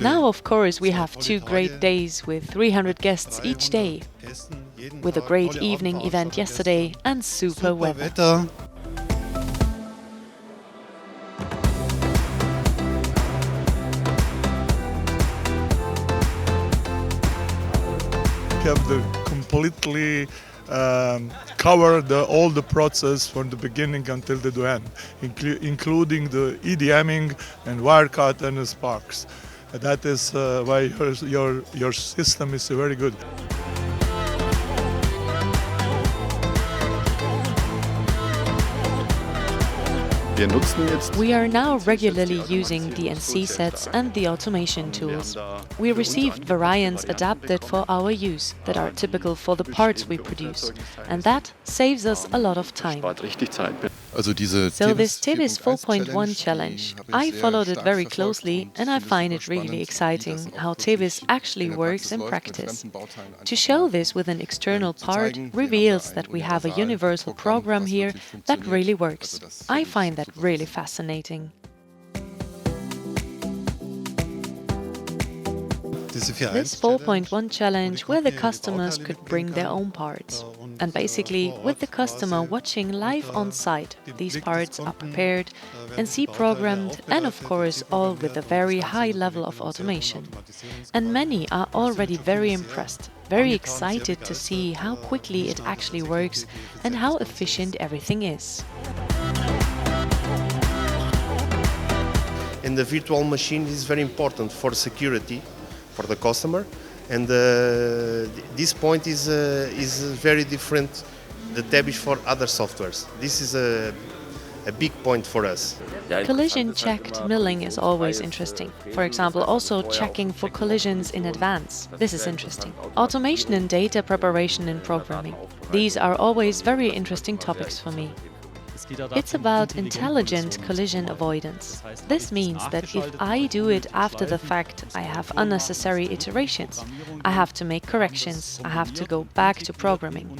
Now, of course, we have 2 great days with 300 guests each day, with a great evening event yesterday and super weather. Have the completely cover all the process from the beginning until the end, including the EDMing and wire cut and the sparks. That is why your system is very good. We are now regularly using DNC sets and the automation tools. We received variants adapted for our use that are typical for the parts we produce, and that saves us a lot of time. So this Tebis 4.1 challenge, I followed it very closely and I find it really exciting how Tebis actually works in practice. To show this with an external part reveals that we have a universal program here that really works. I find that really fascinating. This 4.1 challenge where the customers could bring their own parts. And basically, with the customer watching live on site, these parts are prepared and programmed, and of course all with a very high level of automation. And many are already very impressed, very excited to see how quickly it actually works and how efficient everything is. And the virtual machine is very important for security for the customer, and this point is very different the Tebis for other softwares. This is a big point for us. Collision-checked milling is always interesting. For example, also checking for collisions in advance. This is interesting. Automation and data preparation and programming. These are always very interesting topics for me. It's about intelligent collision avoidance. This means that if I do it after the fact, I have unnecessary iterations. I have to make corrections. I have to go back to programming.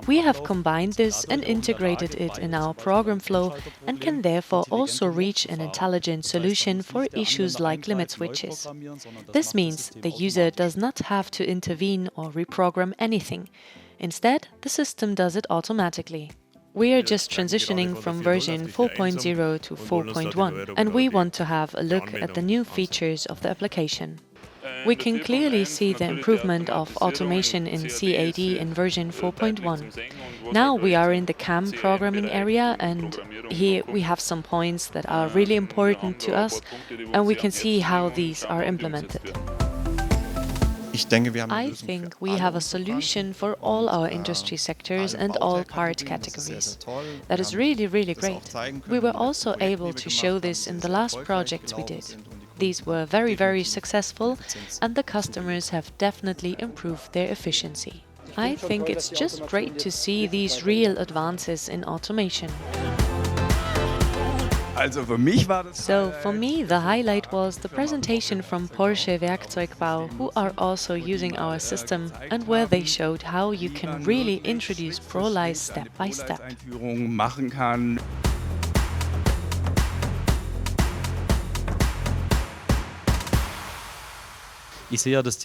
We have combined this and integrated it in our program flow and can therefore also reach an intelligent solution for issues like limit switches. This means the user does not have to intervene or reprogram anything. Instead, the system does it automatically. We are just transitioning from version 4.0 to 4.1, and we want to have a look at the new features of the application. We can clearly see the improvement of automation in CAD in version 4.1. Now we are in the CAM programming area, and here we have some points that are really important to us, and we can see how these are implemented. I think we have a solution for all our industry sectors and all part categories. That is really, really great. We were also able to show this in the last projects we did. These were very, very successful, and the customers have definitely improved their efficiency. I think it's just great to see these real advances in automation. So for me, the highlight was the presentation from Porsche Werkzeugbau, who are also using our system, and where they showed how you can really introduce ProLise step by step.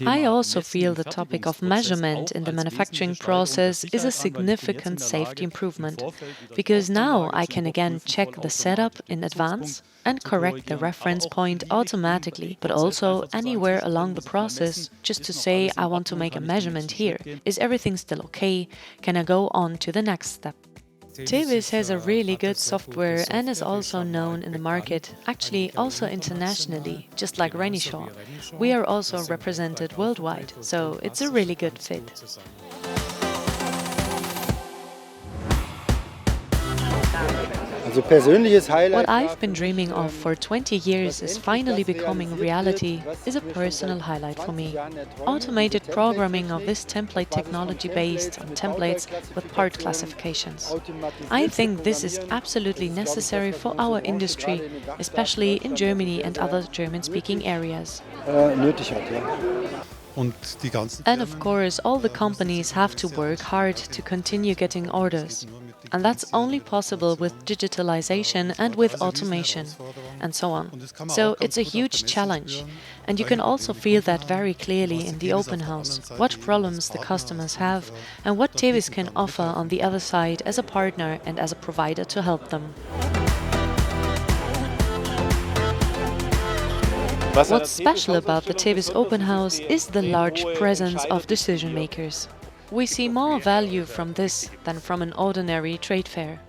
I also feel the topic of measurement in the manufacturing process is a significant safety improvement, because now I can again check the setup in advance and correct the reference point automatically, but also anywhere along the process, just to say I want to make a measurement here. Is everything still okay? Can I go on to the next step? Tebis has a really good software and is also known in the market, actually also internationally, just like Renishaw. We are also represented worldwide, so it's a really good fit. What I've been dreaming of for 20 years is finally becoming reality is a personal highlight for me. Automated programming of this template technology based on templates with part classifications. I think this is absolutely necessary for our industry, especially in Germany and other German-speaking areas. And of course, all the companies have to work hard to continue getting orders. And that's only possible with digitalization and with automation, and so on. So it's a huge challenge. And you can also feel that very clearly in the open house, what problems the customers have and what Tebis can offer on the other side as a partner and as a provider to help them. What's special about the Tebis open house is the large presence of decision makers. We see more value from this than from an ordinary trade fair.